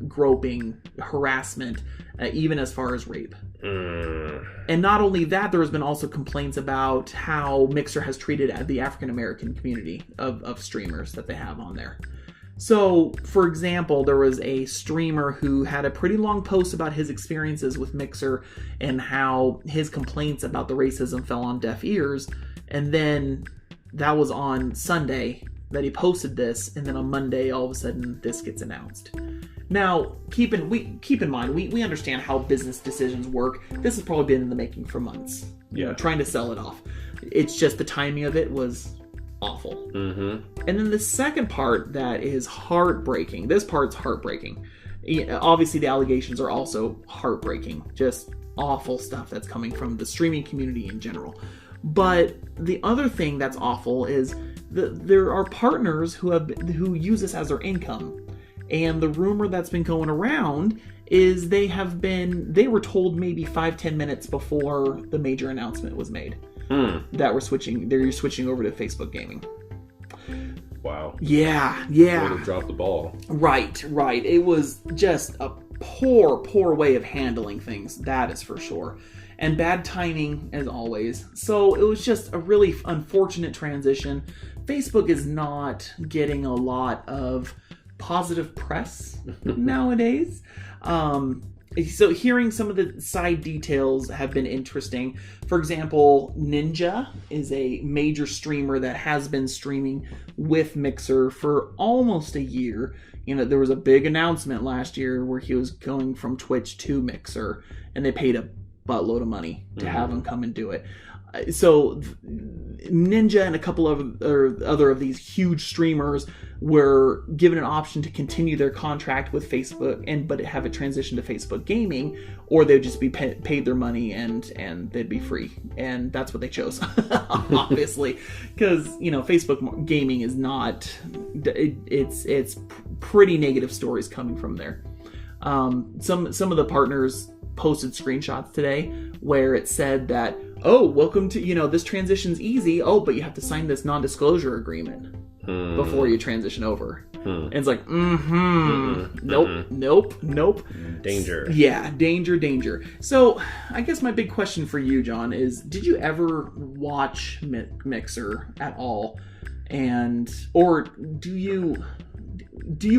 groping, harassment, even as far as rape. And not only that, there has been also complaints about how Mixer has treated the African American community of streamers that they have on there. So, for example, there was a streamer who had a pretty long post about his experiences with Mixer and how his complaints about the racism fell on deaf ears. And then that was on Sunday that he posted this, and then on Monday, all of a sudden, this gets announced. Now, keep in mind, we understand how business decisions work. This has probably been in the making for months. Trying to sell it off. It's just the timing of it was awful. And then the second part that is heartbreaking. This part's heartbreaking. Obviously, the allegations are also heartbreaking. Just awful stuff that's coming from the streaming community in general. But the other thing that's awful is there are partners who use this as their income. And the rumor that's been going around is they were told maybe 5-10 minutes before the major announcement was made that they're switching over to Facebook Gaming. Wow. Yeah. Way to drop the ball. Right. It was just a poor way of handling things, that is for sure. And bad timing, as always. So it was just a really unfortunate transition. Facebook is not getting a lot of positive press nowadays. So hearing some of the side details have been interesting. For example, Ninja is a major streamer that has been streaming with Mixer for almost a year. There was a big announcement last year where he was going from Twitch to Mixer, and they paid a buttload of money to have him come and do it. So Ninja and a couple of other of these huge streamers were given an option to continue their contract with Facebook but have it transition to Facebook Gaming, or they'd just be paid their money and they'd be free. And that's what they chose, obviously, because Facebook Gaming is not. It's pretty negative stories coming from there. Some of the partners posted screenshots today where it said that, welcome to, this transition's easy. But you have to sign this non-disclosure agreement before you transition over. And it's like, nope. Danger. Yeah, danger. So I guess my big question for you, John, is did you ever watch Mixer at all? Or do you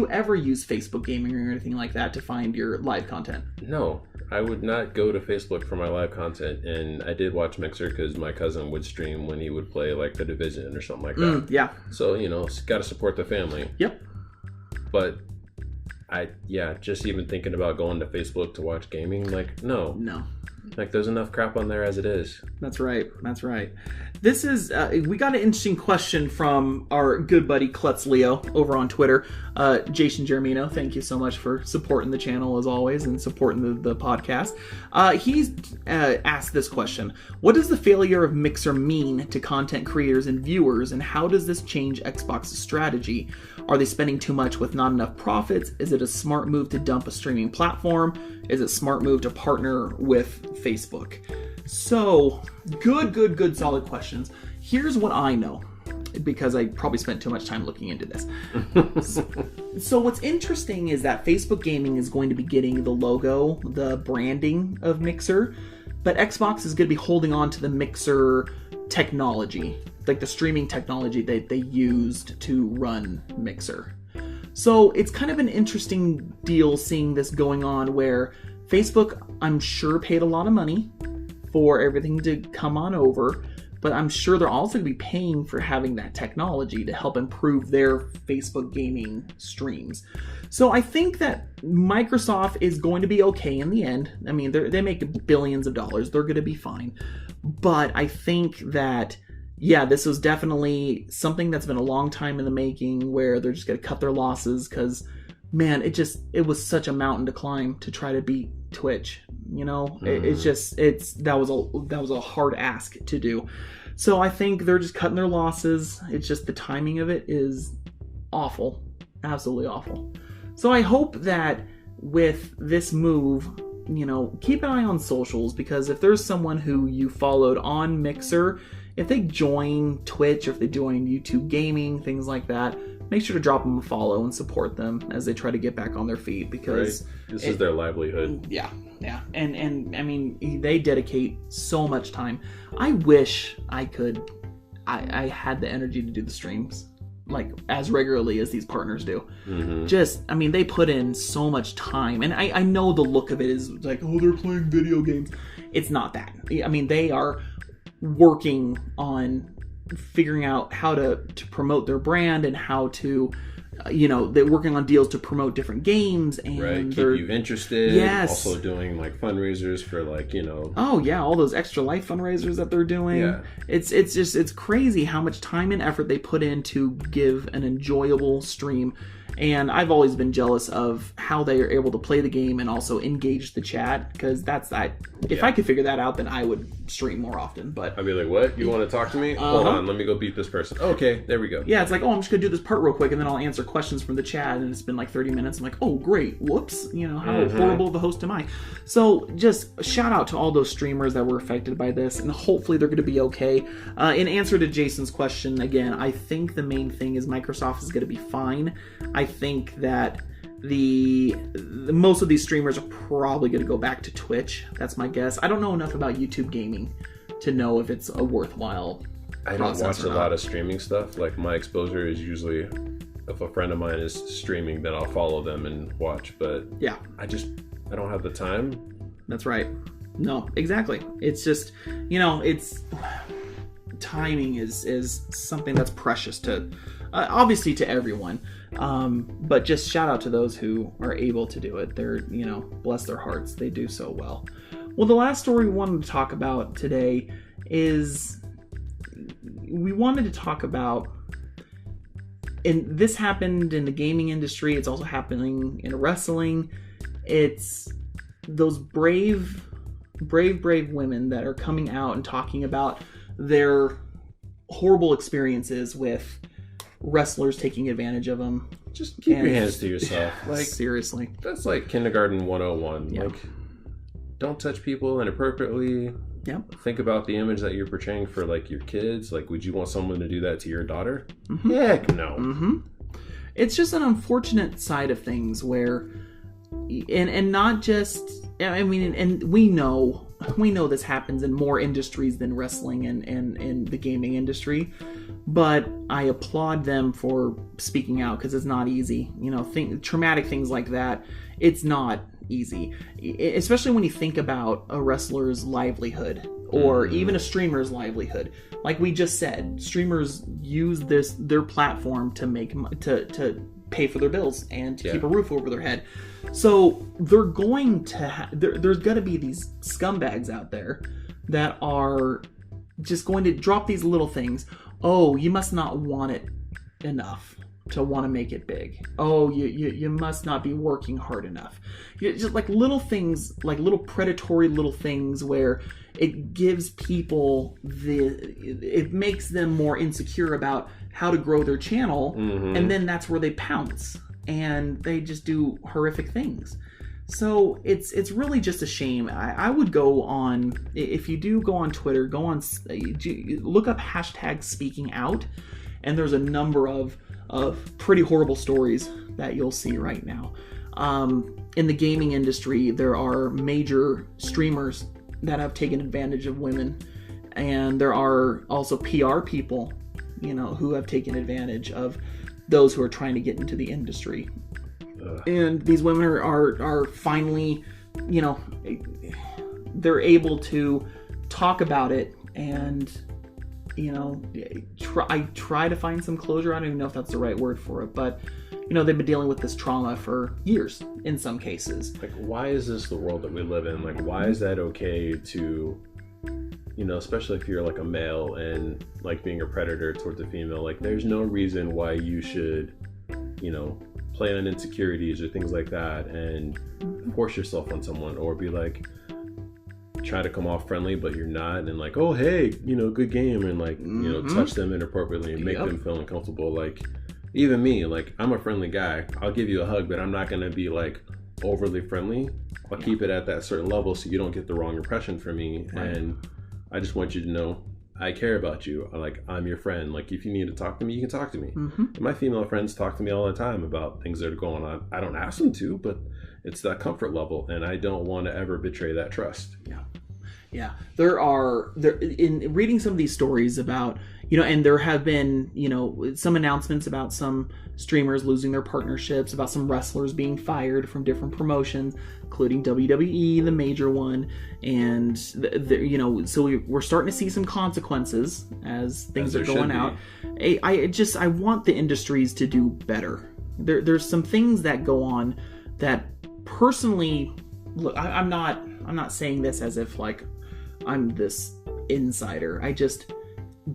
ever use Facebook Gaming or anything like that to find your live content? No, I would not go to Facebook for my live content, and I did watch Mixer because my cousin would stream when he would play like The Division or something like that. Yeah. So, got to support the family. Yep. But just even thinking about going to Facebook to watch gaming, like, no. Like, there's enough crap on there as it is. That's right. That's right. This is, we got an interesting question from our good buddy Klutz Leo over on Twitter. Jason Germino, thank you so much for supporting the channel as always and supporting the podcast. He's asked this question. What does the failure of Mixer mean to content creators and viewers, and how does this change Xbox's strategy? Are they spending too much with not enough profits? Is it a smart move to dump a streaming platform? Is it a smart move to partner with Facebook? So, good, solid questions. Here's what I know, because I probably spent too much time looking into this. So what's interesting is that Facebook Gaming is going to be getting the logo, the branding of Mixer, but Xbox is going to be holding on to the Mixer technology, like the streaming technology that they used to run Mixer. So it's kind of an interesting deal seeing this going on where Facebook, I'm sure, paid a lot of money for everything to come on over, but I'm sure they're also going to be paying for having that technology to help improve their Facebook gaming streams. So I think that Microsoft is going to be okay in the end. I mean, they make billions of dollars. They're going to be fine. But I think that, yeah, this was definitely something that's been a long time in the making where they're just going to cut their losses because, man, it was such a mountain to climb to try to beat Twitch. You know, that was a hard ask to do. So I think they're just cutting their losses. It's just the timing of it is awful, absolutely awful. So I hope that with this move, you know, keep an eye on socials, because if there's someone who you followed on Mixer, if they join Twitch or if they join YouTube Gaming, things like that, make sure to drop them a follow and support them as they try to get back on their feet, because this is their livelihood. Yeah. And I mean, they dedicate so much time. I wish I had the energy to do the streams like as regularly as these partners do. Just, I mean, they put in so much time, and I know the look of it is like, oh, they're playing video games. It's not that. I mean, they are working on figuring out how to promote their brand and how to, you know, they're working on deals to promote different games and keep you interested. Yes. Also doing like fundraisers for, like, you know. Oh yeah, all those extra life fundraisers that they're doing. Yeah. It's crazy how much time and effort they put in to give an enjoyable stream. And I've always been jealous of how they are able to play the game and also engage the chat, because if I could figure that out, then I would stream more often. But I'd be like, what? You want to talk to me? Hold on, let me go beat this person. Okay, there we go. Yeah, it's like, oh, I'm just going to do this part real quick, and then I'll answer questions from the chat, and it's been like 30 minutes. I'm like, oh, great. Whoops. You know, how horrible of a host am I? So just a shout out to all those streamers that were affected by this, and hopefully they're going to be okay. In answer to Jason's question, again, I think the main thing is Microsoft is going to be fine. I think that the most of these streamers are probably going to go back to Twitch. That's my guess. I don't know enough about YouTube Gaming to know if it's a worthwhile I don't watch a lot of streaming stuff. Like, my exposure is usually, if a friend of mine is streaming, then I'll follow them and watch. But yeah, I don't have the time. That's right. No, exactly. It's just, you know, it's timing is something that's precious to obviously to everyone, but just shout out to those who are able to do it. They're, you know, bless their hearts, they do so well. Well, the last story we wanted to talk about today is we wanted to talk about, and this happened in the gaming industry, it's also happening in wrestling. It's those brave women that are coming out and talking about their horrible experiences with wrestlers taking advantage of them. Just keep your hands to yourself. Like, seriously, that's like kindergarten 101. Yeah. Like, don't touch people inappropriately. Yep. Think about the image that you're portraying for, like, your kids. Like, would you want someone to do that to your daughter? Heck no. It's just an unfortunate side of things where, and not just, I mean, and we know this happens in more industries than wrestling and the gaming industry, but I applaud them for speaking out, because it's not easy. You know, traumatic things like that, it's not easy, especially when you think about a wrestler's livelihood or even a streamer's livelihood. Like we just said, streamers use their platform to make to pay for their bills and to keep a roof over their head. So they're going to there's going to be these scumbags out there that are just going to drop these little things. Oh, you must not want it enough to want to make it big. Oh, you must not be working hard enough. Just like little things, like little predatory little things where it gives people it makes them more insecure about how to grow their channel, and then that's where they pounce and they just do horrific things. So it's really just a shame. I would go on, if you do go on Twitter, look up hashtag speaking out, and there's a number of pretty horrible stories that you'll see right now. In the gaming industry, there are major streamers that have taken advantage of women, and there are also PR people, who have taken advantage of those who are trying to get into the industry. And these women are finally, they're able to talk about it and, try to find some closure. I don't even know if that's the right word for it, but, they've been dealing with this trauma for years in some cases. Like, why is this the world that we live in? Like, why is that okay to, especially if you're like a male and like being a predator towards a female, like there's no reason why you should, play on insecurities or things like that and force yourself on someone, or be like, try to come off friendly but you're not, and like, oh hey, good game, and like touch them inappropriately and make them feel uncomfortable. Like, even me, like, I'm a friendly guy, I'll give you a hug, but I'm not gonna be like overly friendly. I'll keep it at that certain level so you don't get the wrong impression from me. Right. And I just want you to know I care about you. Like, I'm your friend. Like, if you need to talk to me, you can talk to me. And my female friends talk to me all the time about things that are going on. I don't ask them to, but it's that comfort level, and I don't want to ever betray that trust. Yeah. In reading some of these stories about, and there have been, some announcements about some streamers losing their partnerships, about some wrestlers being fired from different promotions, including WWE, the major one. And, so we're starting to see some consequences as things are going out. I want the industries to do better. There's some things that go on that personally, look, I'm not saying this as if like I'm this insider.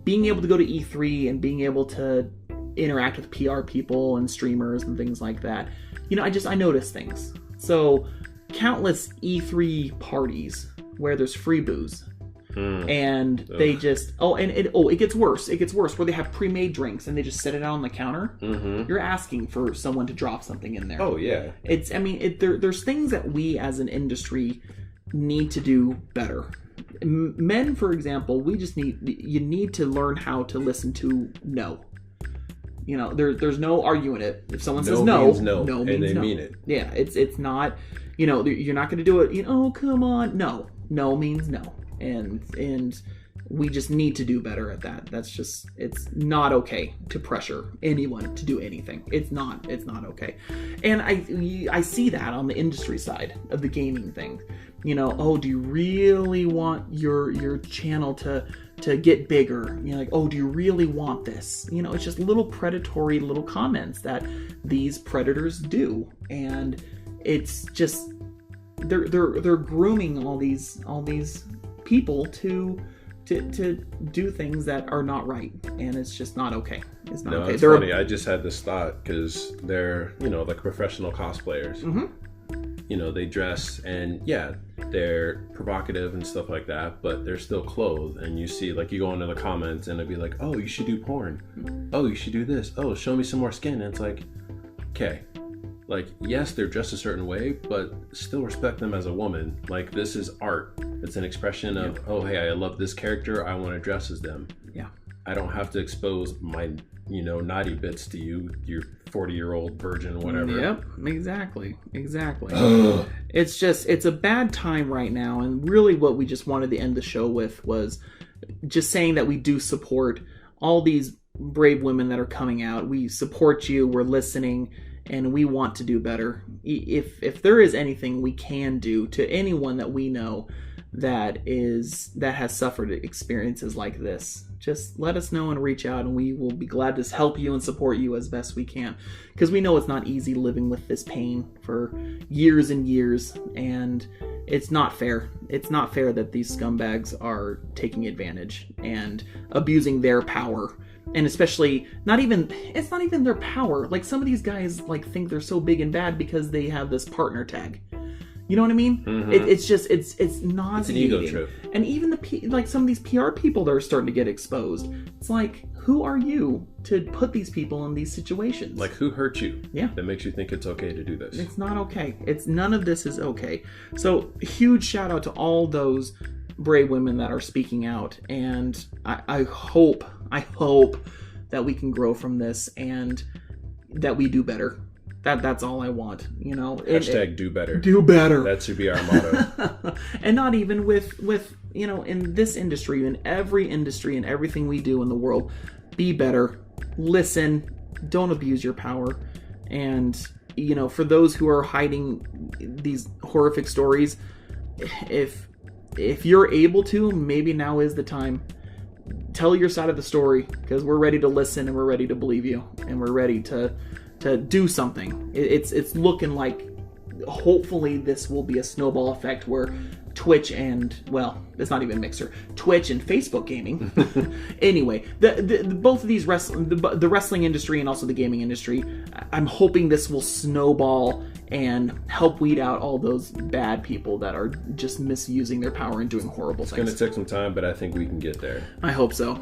Being able to go to E3 and being able to interact with PR people and streamers and things like that, I notice things. So countless E3 parties where there's free booze. And they just it gets worse. It gets worse where they have pre-made drinks and they just set it out on the counter. You're asking for someone to drop something in there. Oh yeah. There's things that we as an industry need to do better. Men, for example, you need to learn how to listen to no. There's no arguing it. If someone says no means no, no means and they no. mean it. Yeah, it's not, you're not going to do it, come on. No means no. And we just need to do better at that. It's not okay to pressure anyone to do anything. It's not okay. And I see that on the industry side of the gaming thing. Do you really want your channel to get bigger? Like, do you really want this? It's just little predatory little comments that these predators do. And it's just, they're grooming all these people to do things that are not right, and it's just not okay. It's not okay. It's funny. I just had this thought because they're like professional cosplayers. They dress and they're provocative and stuff like that, but they're still clothed. And you see, like, you go into the comments and it'd be like, oh, you should do porn. Oh, you should do this. Oh, show me some more skin. And it's like, okay. Like, yes, they're dressed a certain way, but still respect them as a woman. Like, this is art. It's an expression of, oh, hey, I love this character. I want to dress as them. Yeah. I don't have to expose my, naughty bits to you, your 40-year-old virgin, whatever. Yep, exactly. It's a bad time right now. And really what we just wanted to end the show with was just saying that we do support all these brave women that are coming out. We support you. We're listening. And we want to do better. If there is anything we can do to anyone that we know that has suffered experiences like this, just let us know and reach out, and we will be glad to help you and support you as best we can, because we know it's not easy living with this pain for years and years, and it's not fair. It's not fair that these scumbags are taking advantage and abusing their power. And especially, it's not even their power. Like, some of these guys like think they're so big and bad because they have this partner tag. You know what I mean? Mm-hmm. It's just it's nauseating. It's an ego trip. And even like some of these PR people that are starting to get exposed. It's like, who are you to put these people in these situations? Like, who hurt you? Yeah. That makes you think it's okay to do this. It's not okay. None of this is okay. So, huge shout out to all those brave women that are speaking out, and I hope that we can grow from this and that we do better. That's all I want, you know. Hashtag do better. Do better. That should be our motto. And not even with you know, in this industry, in every industry, and everything we do in the world, be better. Listen. Don't abuse your power. And, you know, for those who are hiding these horrific stories, if you're able to, maybe now is the time. Tell your side of the story, because we're ready to listen, and we're ready to believe you, and we're ready to do something. It's looking like, hopefully this will be a snowball effect where Twitch and, well, it's not even Mixer, Twitch and Facebook gaming. Anyway, both of these the wrestling industry and also the gaming industry, I'm hoping this will snowball and help weed out all those bad people that are just misusing their power and doing horrible things. It's going to take some time, but I think we can get there. I hope so.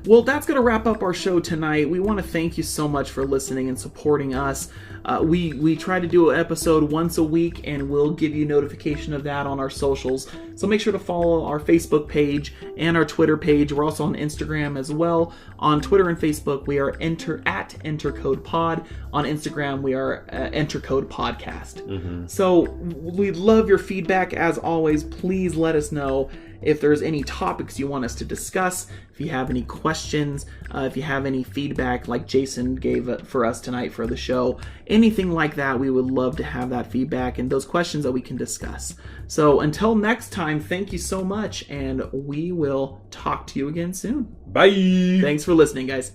Well, that's going to wrap up our show tonight. We want to thank you so much for listening and supporting us. We try to do an episode once a week, and we'll give you notification of that on our socials. So make sure to follow our Facebook page and our Twitter page. We're also on Instagram as well. On Twitter and Facebook, we are at EnterCodePod. On Instagram, we are EnterCode Podcast. Mm-hmm. So we'd love your feedback. As always, please let us know if there's any topics you want us to discuss, if you have any questions, if you have any feedback like Jason gave for us tonight for the show, anything like that, we would love to have that feedback and those questions that we can discuss. So until next time, thank you so much, and we will talk to you again soon. Bye! Thanks for listening, guys.